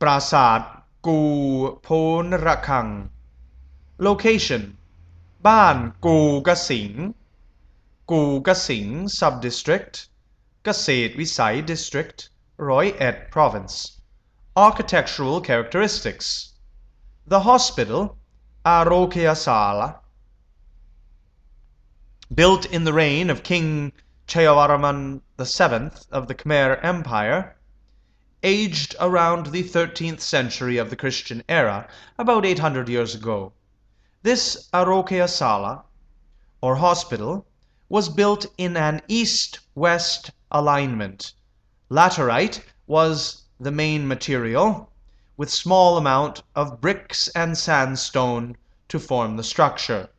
ปราสาทกูโพนระฆัง Location บ้านกูกสิงห์กูกสิงห์ Subdistrict เกษตรวิสัย District 101 Province Architectural characteristics The hospital อารโคยศาลา built in the reign of King Chayavarman VII of the Khmer Empire, aged around the 13th century of the Christian era, about 800 years ago. This Arokaya Sala, or hospital, was built in an east-west alignment. Laterite was the main material, with small amount of bricks and sandstone to form the structure.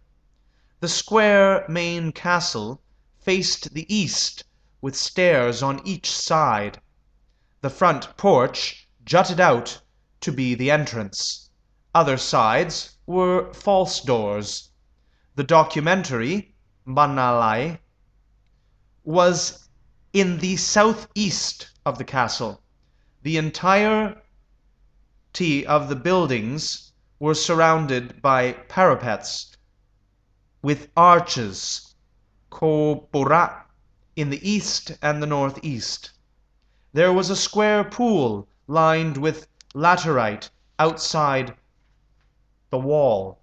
The square main castle faced the east, with stairs on each side. The front porch jutted out to be the entrance. Other sides were false doors. The documentary, Banalai, was in the southeast of the castle. The entirety of the buildings were surrounded by parapets with arches, Kopura, in the east and the northeast. There was a square pool lined with laterite outside the wall.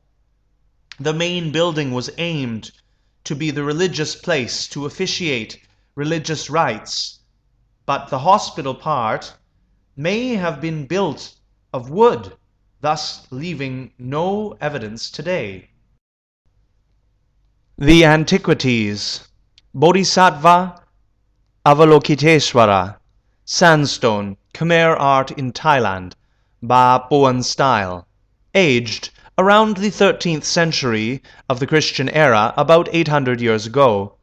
The main building was aimed to be the religious place to officiate religious rites, but the hospital part may have been built of wood, thus leaving no evidence today. The Antiquities Bodhisattva Avalokiteshvara Sandstone, Khmer art in Thailand, Ba Puan style, aged around the 13th century of the Christian era, about 800 years ago.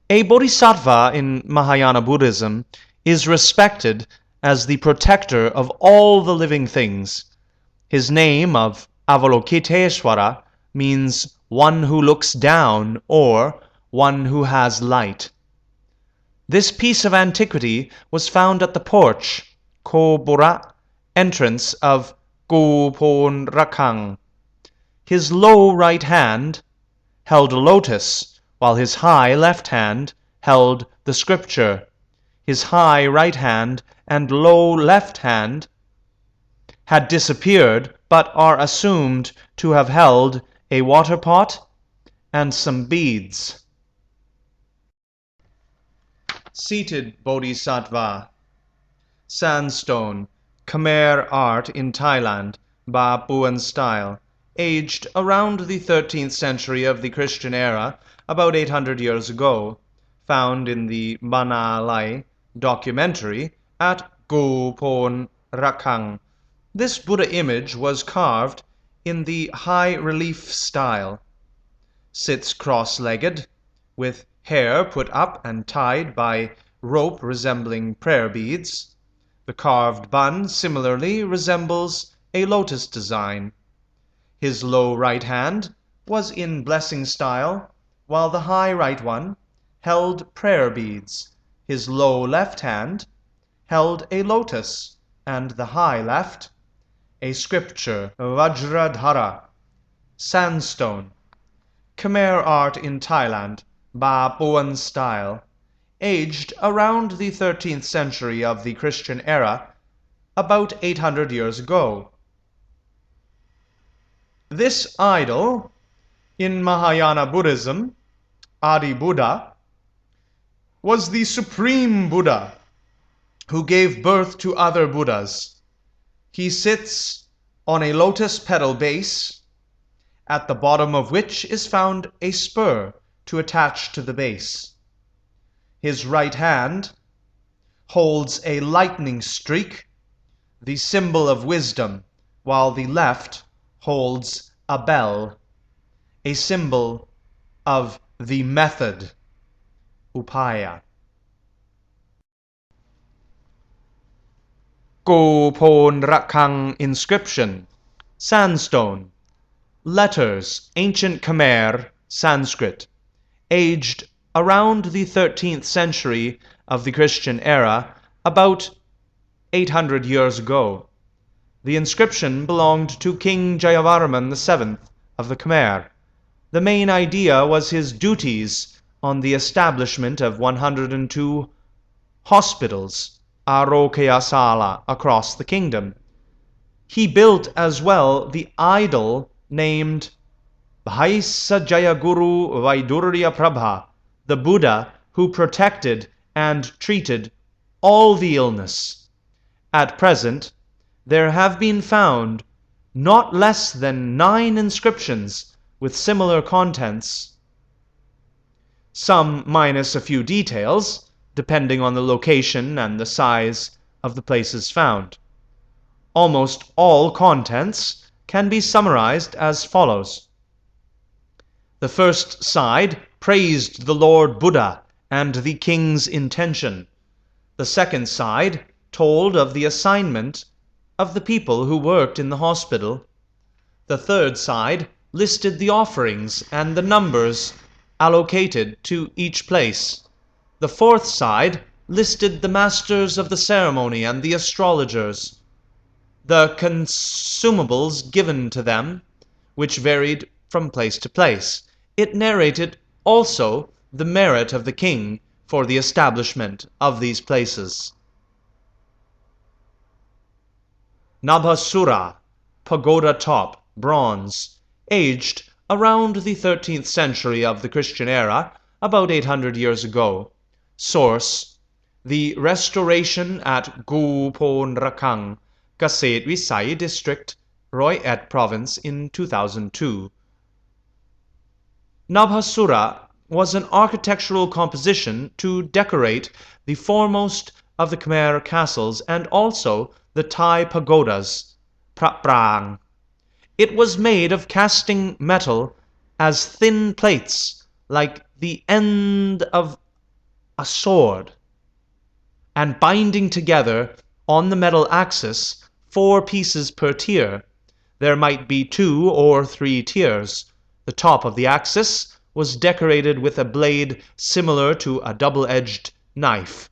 A bodhisattva in Mahayana Buddhism is respected as the protector of all the living things. His name of Avalokiteshvara means one who looks down or one who has light. This piece of antiquity was found at the porch, Ko Bora, entrance of Gu Pon Rakhang. His low right hand held a lotus, while his high left hand held the scripture. His high right hand and low left hand had disappeared, but are assumed to have held a water pot and some beads. Seated Bodhisattva, sandstone, Khmer art in Thailand, Ba Puan style, aged around the 13th century of the Christian era, about 800 years ago, found in the Bana Lai documentary at Gu Pon Rakhang. This Buddha image was carved in the high relief style. Sits cross-legged, with hair put up and tied by rope resembling prayer beads. The carved bun similarly resembles a lotus design. His low right hand was in blessing style, while the high right one held prayer beads. His low left hand held a lotus, and the high left a scripture, Vajradhara, sandstone, Khmer art in Thailand, Ba Puan style, aged around the 13th century of the Christian era, about 800 years ago. This idol, in Mahayana Buddhism, Adi Buddha, was the supreme Buddha who gave birth to other Buddhas. He sits on a lotus petal base, at the bottom of which is found a spur to attach to the base. His right hand holds a lightning streak, the symbol of wisdom, while the left holds a bell, a symbol of the method, upaya. Ko Pon Rakhang inscription, sandstone, letters, ancient Khmer, Sanskrit, aged around the 13th century of the Christian era, about 800 years ago. The inscription belonged to King Jayavarman VII of the Khmer. The main idea was his duties on the establishment of 102 hospitals, Arokayasala, across the kingdom. He built as well the idol named Bhaisa Jayaguru Vaidurya Prabha, the Buddha who protected and treated all the illness. At present, there have been found not less than 9 inscriptions with similar contents, some minus a few details, depending on the location and the size of the places found. Almost all contents can be summarized as follows. The first side praised the Lord Buddha and the king's intention. The second side told of the assignment of the people who worked in the hospital. The third side listed the offerings and the numbers allocated to each place. The fourth side listed the masters of the ceremony and the astrologers, the consumables given to them, which varied from place to place. It narrated also the merit of the king for the establishment of these places. Nabhasura, pagoda top, bronze, aged around the 13th century of the Christian era, about 800 years ago. Source: the restoration at Pon Rakh, Kaset Visai district, Roy Et province in 2002. Nabhasura was an architectural composition to decorate the foremost of the Khmer castles and also the Thai pagodas, Praprang. It was made of casting metal as thin plates, like the end of a sword, and binding together on the metal axis 4 pieces per tier. There might be 2 or 3 tiers. The top of the axis was decorated with a blade similar to a double-edged knife.